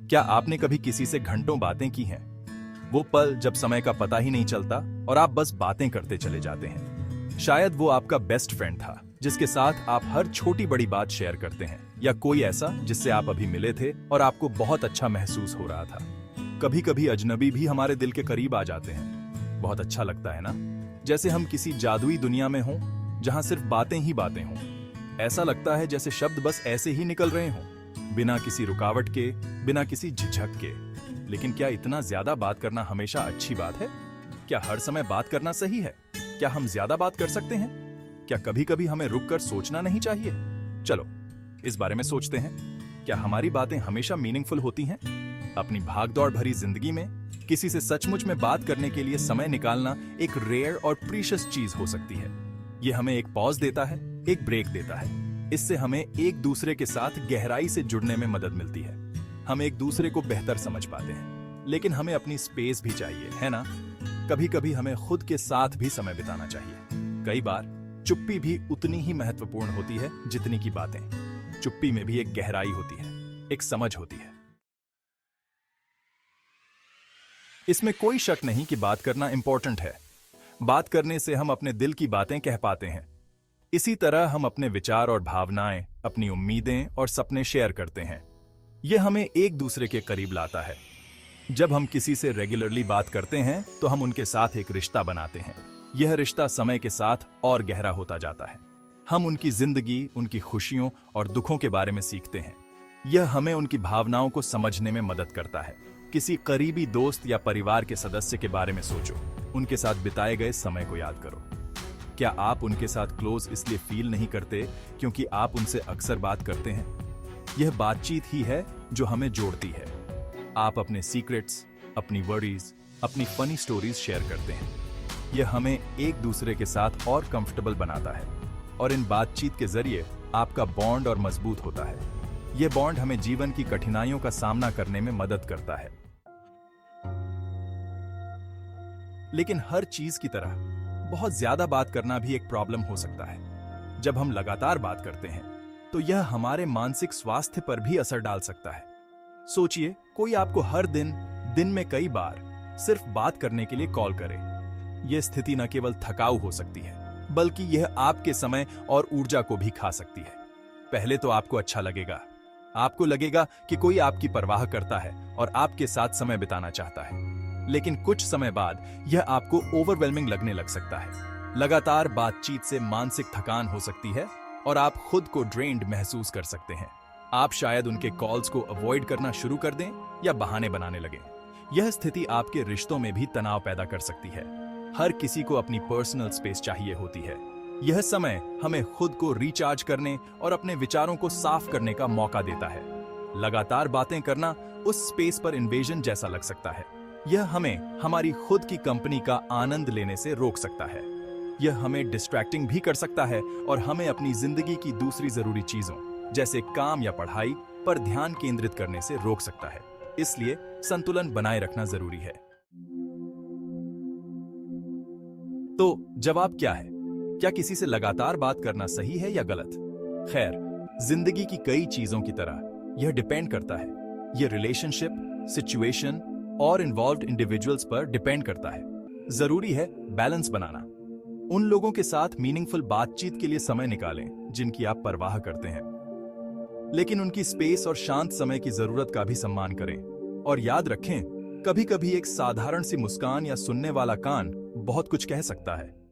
क्या आपने कभी किसी से घंटों बातें की हैं? वो पल जब समय का पता ही नहीं चलता और आप बस बातें करते चले जाते हैं। शायद वो आपका बेस्ट फ्रेंड था, जिसके साथ आप हर छोटी बड़ी बात शेयर करते हैं, या कोई ऐसा जिससे आप अभी मिले थे और आपको बहुत अच्छा महसूस हो रहा था। कभी कभी अजनबी भी हमारे दिल के करीब आ जाते हैं। बहुत अच्छा लगता है ना, जैसे हम किसी जादुई दुनिया में हों जहां सिर्फ बातें ही बातें हों। ऐसा लगता है जैसे शब्द बस ऐसे ही निकल रहे हों, बिना किसी रुकावट के, बिना किसी झिझक के। लेकिन क्या इतना ज्यादा बात करना हमेशा अच्छी बात है? क्या हर समय बात करना सही है? क्या हम ज्यादा बात कर सकते हैं? क्या कभी कभी हमें रुककर सोचना नहीं चाहिए? चलो इस बारे में सोचते हैं। क्या हमारी बातें हमेशा मीनिंगफुल होती हैं? अपनी भागदौड़ भरी जिंदगी में किसी से सचमुच में बात करने के लिए समय निकालना एक रेयर और प्रीशियस चीज हो सकती है। यह हमें एक पॉज देता है, एक ब्रेक देता है। इससे हमें एक दूसरे के साथ गहराई से जुड़ने में मदद मिलती है। हम एक दूसरे को बेहतर समझ पाते हैं। लेकिन हमें अपनी स्पेस भी चाहिए, है ना? कभी कभी हमें खुद के साथ भी समय बिताना चाहिए। कई बार चुप्पी भी उतनी ही महत्वपूर्ण होती है जितनी की बातें। चुप्पी में भी एक गहराई होती है, एक समझ होती है। इसमें कोई शक नहीं कि बात करना इंपॉर्टेंट है। बात करने से हम अपने दिल की बातें कह पाते हैं। इसी तरह हम अपने विचार और भावनाएं, अपनी उम्मीदें और सपने शेयर करते हैं। यह हमें एक दूसरे के करीब लाता है। जब हम किसी से रेगुलरली बात करते हैं तो हम उनके साथ एक रिश्ता बनाते हैं। यह रिश्ता समय के साथ और गहरा होता जाता है। हम उनकी जिंदगी, उनकी खुशियों और दुखों के बारे में सीखते हैं। यह हमें उनकी भावनाओं को समझने में मदद करता है। किसी करीबी दोस्त या परिवार के सदस्य के बारे में सोचो। उनके साथ बिताए गए समय को याद करो। क्या आप उनके साथ क्लोज इसलिए फील नहीं करते क्योंकि आप उनसे अक्सर बात करते हैं? यह बातचीत ही है जो हमें जोड़ती है। आप अपने सीक्रेट्स, अपनी वरीज, अपनी फनी स्टोरीज शेयर करते हैं। यह हमें एक दूसरे के साथ और कंफर्टेबल बनाता है और इन बातचीत के जरिए आपका बॉन्ड और मजबूत होता है। यह बॉन्ड हमें जीवन की कठिनाइयों का सामना करने में मदद करता है। लेकिन हर चीज की तरह बहुत ज्यादा बात करना भी एक प्रॉब्लम हो सकता है। जब हम लगातार बात करते हैं तो यह हमारे मानसिक स्वास्थ्य पर भी असर डाल सकता है। सोचिए, कोई आपको हर दिन में कई बार सिर्फ बात करने के लिए कॉल करे। यह स्थिति न केवल थकाऊ हो सकती है, बल्कि यह आपके समय और ऊर्जा को भी खा सकती है। पहले तो आपको अच्छा लगेगा। आपको लगेगा कि कोई आपकी परवाह करता है और आपके साथ समय बिताना चाहता है। लेकिन कुछ समय बाद यह आपको ओवरवेलमिंग लगने लग सकता है। लगातार बातचीत से मानसिक थकान हो सकती है और आप खुद को ड्रेन्ड महसूस कर सकते हैं। आप शायद उनके कॉल्स को अवॉइड करना शुरू कर दें या बहाने बनाने लगें। यह स्थिति आपके रिश्तों में भी तनाव पैदा कर सकती है। हर किसी को अपनी पर्सनल स्पेस चाहिए होती है। यह समय हमें खुद को रिचार्ज करने और अपने विचारों को साफ करने का मौका देता है। लगातार बातें करना उस स्पेस पर इन्वेजन जैसा लग सकता है। यह हमें हमारी खुद की कंपनी का आनंद लेने से रोक सकता है। यह हमें डिस्ट्रैक्टिंग भी कर सकता है और हमें अपनी जिंदगी की दूसरी जरूरी चीजों जैसे काम या पढ़ाई पर ध्यान केंद्रित करने से रोक सकता है। इसलिए संतुलन बनाए रखना जरूरी है। तो जवाब क्या है? क्या किसी से लगातार बात करना सही है या गलत? खैर, जिंदगी की कई चीजों की तरह यह डिपेंड करता है। यह रिलेशनशिप, सिचुएशन और इन्वॉल्व्ड इंडिविजुअल्स पर डिपेंड करता है। जरूरी है बैलेंस बनाना। उन लोगों के साथ मीनिंगफुल बातचीत के लिए समय निकालें जिनकी आप परवाह करते हैं, लेकिन उनकी स्पेस और शांत समय की जरूरत का भी सम्मान करें। और याद रखें, कभी-कभी एक साधारण सी मुस्कान या सुनने वाला कान बहुत कुछ कह सकता है।